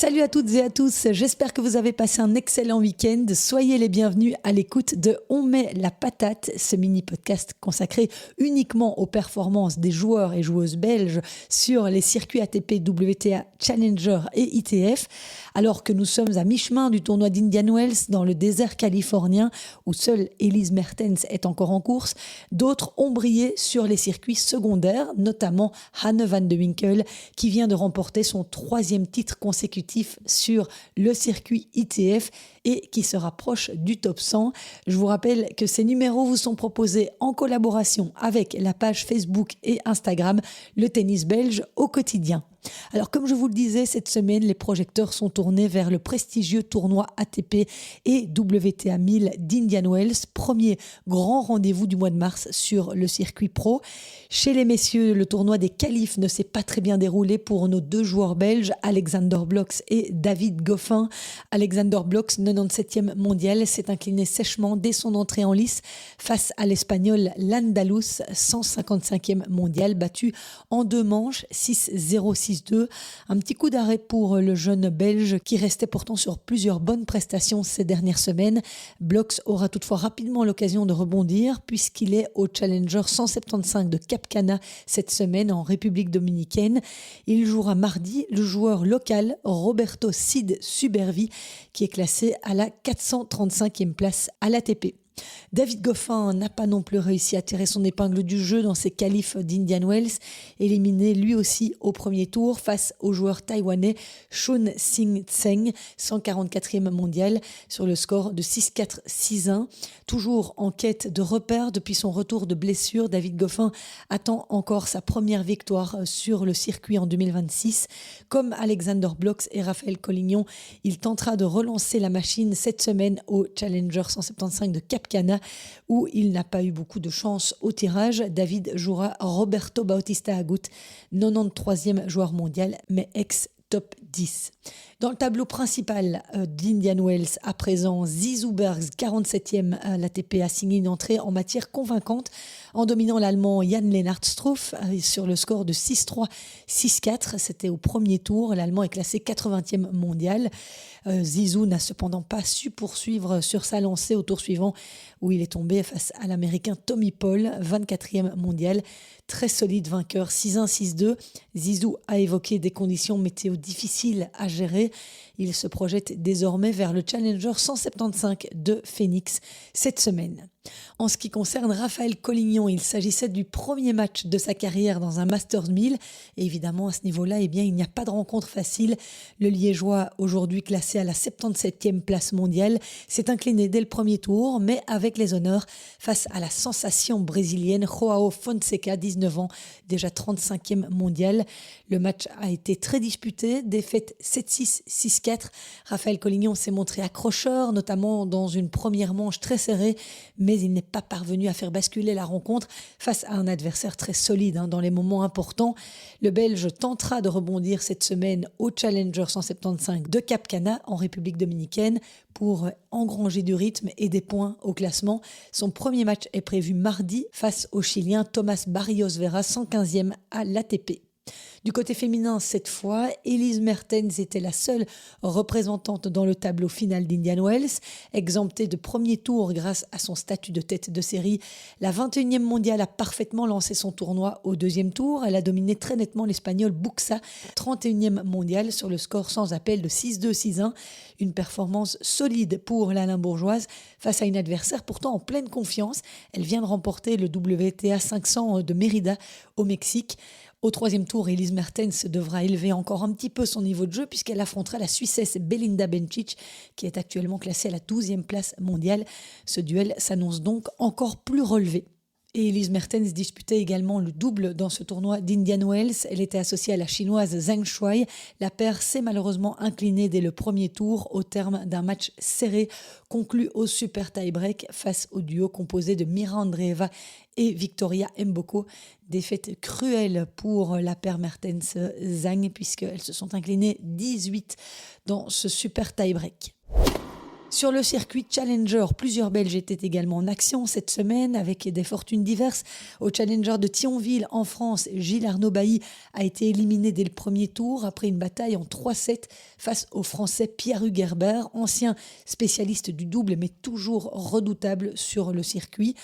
Salut à toutes et à tous, j'espère que vous avez passé un excellent week-end. Soyez les bienvenus à l'écoute de On met la patate, ce mini-podcast consacré uniquement aux performances des joueurs et joueuses belges sur les circuits ATP, WTA, Challenger et ITF. Alors que nous sommes à mi-chemin du tournoi d'Indian Wells dans le désert californien où seule Elise Mertens est encore en course, d'autres ont brillé sur les circuits secondaires, notamment Hanne van de Winkel qui vient de remporter son 3e titre consécutif sur le circuit ITF et qui se rapproche du top 100. Je vous rappelle que ces numéros vous sont proposés en collaboration avec la page Facebook et Instagram Le Tennis Belge au quotidien. Alors comme je vous le disais, cette semaine, les projecteurs sont tournés vers le prestigieux tournoi ATP et WTA 1000 d'Indian Wells, premier grand rendez-vous du mois de mars sur le circuit pro. Chez les messieurs, le tournoi des qualifs ne s'est pas très bien déroulé pour nos deux joueurs belges, Alexander Blokh et David Goffin. Alexander Blokh, 97e mondial, s'est incliné sèchement dès son entrée en lice face à l'Espagnol Landalus, 155e mondial, battu en 2 manches, 6-0, 6-2. Un petit coup d'arrêt pour le jeune Belge qui restait pourtant sur plusieurs bonnes prestations ces dernières semaines. Blokh aura toutefois rapidement l'occasion de rebondir puisqu'il est au Challenger 175 de Cap Cana cette semaine en République dominicaine. Il jouera mardi le joueur local Roberto Cid Subervi qui est classé à la 435e place à l'ATP. David Goffin n'a pas non plus réussi à tirer son épingle du jeu dans ses qualifs d'Indian Wells, éliminé lui aussi au premier tour face au joueur taïwanais Chun Sing Tseng, 144e mondial, sur le score de 6-4, 6-1. Toujours en quête de repères depuis son retour de blessure, David Goffin attend encore sa première victoire sur le circuit en 2026. Comme Alexander Blokh et Raphaël Collignon, il tentera de relancer la machine cette semaine au Challenger 175 de Cap Cana, où il n'a pas eu beaucoup de chance au tirage. David jouera Roberto Bautista Agut, 93e joueur mondial, mais ex-top 10. Dans le tableau principal d'Indian Wells, à présent, Zizou Bergs, 47e à l'ATP, a signé une entrée en matière convaincante en dominant l'Allemand Jan-Lennard Struff sur le score de 6-3, 6-4. C'était au premier tour. L'Allemand est classé 80e mondial. Zizou n'a cependant pas su poursuivre sur sa lancée au tour suivant où il est tombé face à l'Américain Tommy Paul, 24e mondial. Très solide vainqueur, 6-1, 6-2. Zizou a évoqué des conditions météo difficiles à gérer. Il se projette désormais vers le Challenger 175 de Phoenix cette semaine. En ce qui concerne Raphaël Collignon, il s'agissait du premier match de sa carrière dans un Masters 1000. Et évidemment, à ce niveau-là, il n'y a pas de rencontre facile. Le Liégeois, aujourd'hui classé à la 77e place mondiale, s'est incliné dès le premier tour, mais avec les honneurs face à la sensation brésilienne Joao Fonseca, 19 ans, déjà 35e mondial. Le match a été très disputé, défaite 7-6, 6-4. Raphaël Collignon s'est montré accrocheur, notamment dans une première manche très serrée, mais il n'est pas parvenu à faire basculer la rencontre face à un adversaire très solide dans les moments importants. Le Belge tentera de rebondir cette semaine au Challenger 175 de Cap Cana en République dominicaine pour engranger du rythme et des points au classement. Son premier match est prévu mardi face au Chilien Thomas Barrios Vera, 115e à l'ATP. Du côté féminin, cette fois, Elise Mertens était la seule représentante dans le tableau final d'Indian Wells. Exemptée de premier tour grâce à son statut de tête de série, la 21e mondiale a parfaitement lancé son tournoi au 2e tour. Elle a dominé très nettement l'Espagnol Buxa, 31e mondiale, sur le score sans appel de 6-2, 6-1. Une performance solide pour la Limbourgeoise face à une adversaire pourtant en pleine confiance. Elle vient de remporter le WTA 500 de Mérida au Mexique. Au 3e tour, Elise Mertens devra élever encore un petit peu son niveau de jeu puisqu'elle affrontera la Suissesse Belinda Bencic qui est actuellement classée à la 12e place mondiale. Ce duel s'annonce donc encore plus relevé. Et Elise Mertens disputait également le double dans ce tournoi d'Indian Wells. Elle était associée à la chinoise Zhang Shuai. La paire s'est malheureusement inclinée dès le premier tour au terme d'un match serré conclu au super tie-break face au duo composé de Mira Andreeva et Victoria Mboko. Défaite cruelle pour la paire Mertens-Zhang puisqu'elles se sont inclinées 18 dans ce super tie-break. Sur le circuit Challenger, plusieurs Belges étaient également en action cette semaine avec des fortunes diverses. Au Challenger de Thionville, en France, Gilles Arnaud Bailly a été éliminé dès le premier tour après une bataille en 3-7 face au Français Pierre Hugerbert, ancien spécialiste du double mais toujours redoutable sur le circuit.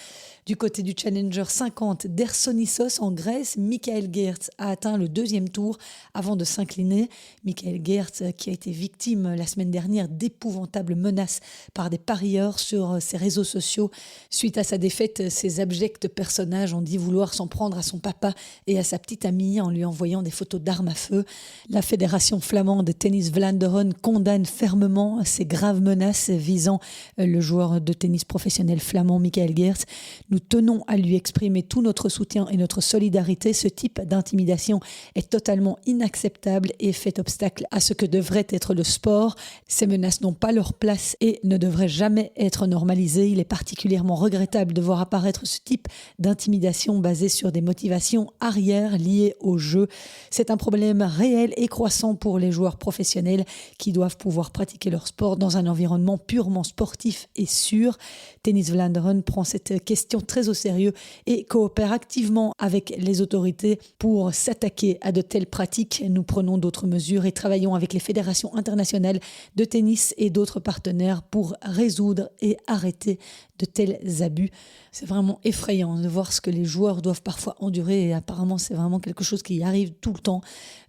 Du côté du Challenger 50 d'Ersonissos en Grèce, Michael Geerts a atteint le deuxième tour avant de s'incliner. Michael Geerts qui a été victime la semaine dernière d'épouvantables menaces par des parieurs sur ses réseaux sociaux. Suite à sa défaite, ces abjects personnages ont dit vouloir s'en prendre à son papa et à sa petite amie en lui envoyant des photos d'armes à feu. La fédération flamande de tennis Vlaanderen condamne fermement ces graves menaces visant le joueur de tennis professionnel flamand Michael Geerts. Nous tenons à lui exprimer tout notre soutien et notre solidarité. Ce type d'intimidation est totalement inacceptable et fait obstacle à ce que devrait être le sport. Ces menaces n'ont pas leur place et ne devraient jamais être normalisées. Il est particulièrement regrettable de voir apparaître ce type d'intimidation basée sur des motivations arrière liées au jeu. C'est un problème réel et croissant pour les joueurs professionnels qui doivent pouvoir pratiquer leur sport dans un environnement purement sportif et sûr. Tennis Vlaanderen prend cette question très au sérieux et coopère activement avec les autorités pour s'attaquer à de telles pratiques. Nous prenons d'autres mesures et travaillons avec les fédérations internationales de tennis et d'autres partenaires pour résoudre et arrêter de tels abus. C'est vraiment effrayant de voir ce que les joueurs doivent parfois endurer et apparemment c'est vraiment quelque chose qui arrive tout le temps.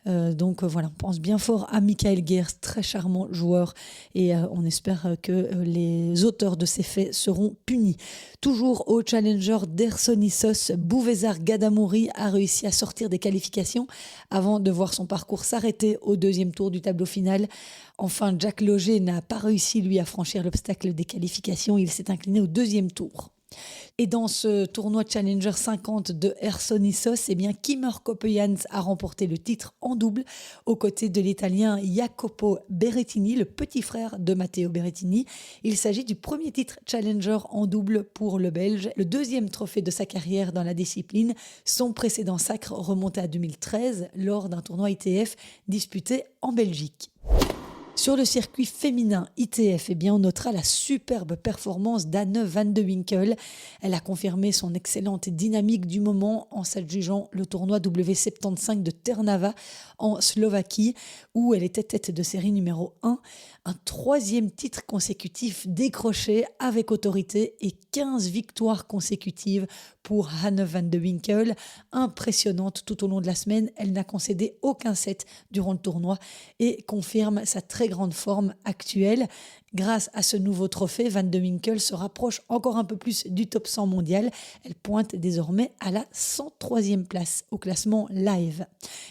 Donc voilà, on pense bien fort à Michael Geerts, très charmant joueur et on espère que les auteurs de ces faits seront punis. Toujours au Challenger d'Ersonissos, Bouvezar Gadamouri a réussi à sortir des qualifications avant de voir son parcours s'arrêter au deuxième tour du tableau final. Enfin, Jack Loger n'a pas réussi, lui, à franchir l'obstacle des qualifications. Il s'est incliné au deuxième tour. Et dans ce tournoi Challenger 50 de Ersonissos, Kimmer Coppejans a remporté le titre en double aux côtés de l'Italien Jacopo Berrettini, le petit frère de Matteo Berrettini. Il s'agit du premier titre Challenger en double pour le Belge, le deuxième trophée de sa carrière dans la discipline. Son précédent sacre remontait à 2013 lors d'un tournoi ITF disputé en Belgique. Sur le circuit féminin ITF, on notera la superbe performance d'Anne van de Winkel. Elle a confirmé son excellente dynamique du moment en s'adjugeant le tournoi W75 de Trnava en Slovaquie, où elle était tête de série numéro 1. Un troisième titre consécutif décroché avec autorité et 15 victoires consécutives pour Anne van de Winkel. Impressionnante tout au long de la semaine, elle n'a concédé aucun set durant le tournoi et confirme sa très grande forme actuelle. Grâce à ce nouveau trophée, Van de Winkel se rapproche encore un peu plus du top 100 mondial. Elle pointe désormais à la 103e place au classement live.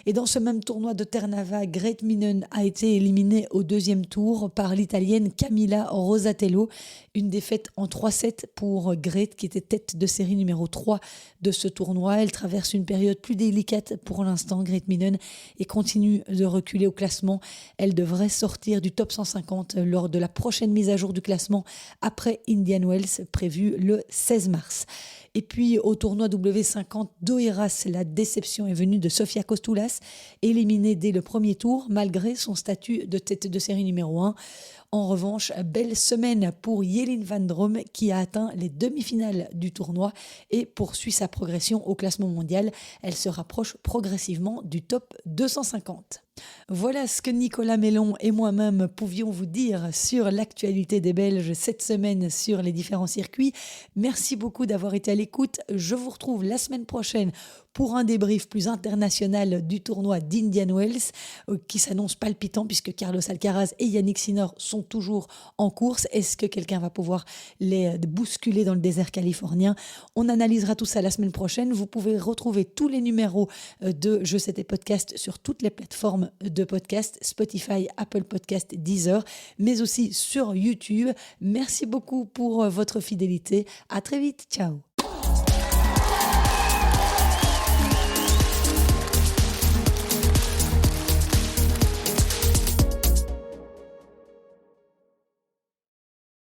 Et dans ce même tournoi de Trnava, Grete Minen a été éliminée au deuxième tour par l'Italienne Camilla Rosatello. Une défaite en 3-7 pour Grete qui était tête de série numéro 3 de ce tournoi. Elle traverse une période plus délicate pour l'instant, Grete Minen, et continue de reculer au classement. Elle devrait sortir du top 150 lors de la prochaine mise à jour du classement après Indian Wells prévue le 16 mars. Et puis au tournoi W50 d'Oeiras, la déception est venue de Sofia Kostoulas, éliminée dès le premier tour malgré son statut de tête de série numéro 1. En revanche, belle semaine pour Jelin van Drome qui a atteint les demi-finales du tournoi et poursuit sa progression au classement mondial. Elle se rapproche progressivement du top 250. Voilà ce que Nicolas Mellon et moi-même pouvions vous dire sur l'actualité des Belges cette semaine sur les différents circuits. Merci beaucoup d'avoir été à l'écoute. Je vous retrouve la semaine prochaine pour un débrief plus international du tournoi d'Indian Wells qui s'annonce palpitant puisque Carlos Alcaraz et Yannick Sinner sont toujours en course. Est-ce que quelqu'un va pouvoir les bousculer dans le désert californien? On analysera tout ça la semaine prochaine. Vous pouvez retrouver tous les numéros de Je sais tes podcasts sur toutes les plateformes de podcast, Spotify, Apple Podcast, Deezer, mais aussi sur YouTube. Merci beaucoup pour votre fidélité. À très vite. Ciao.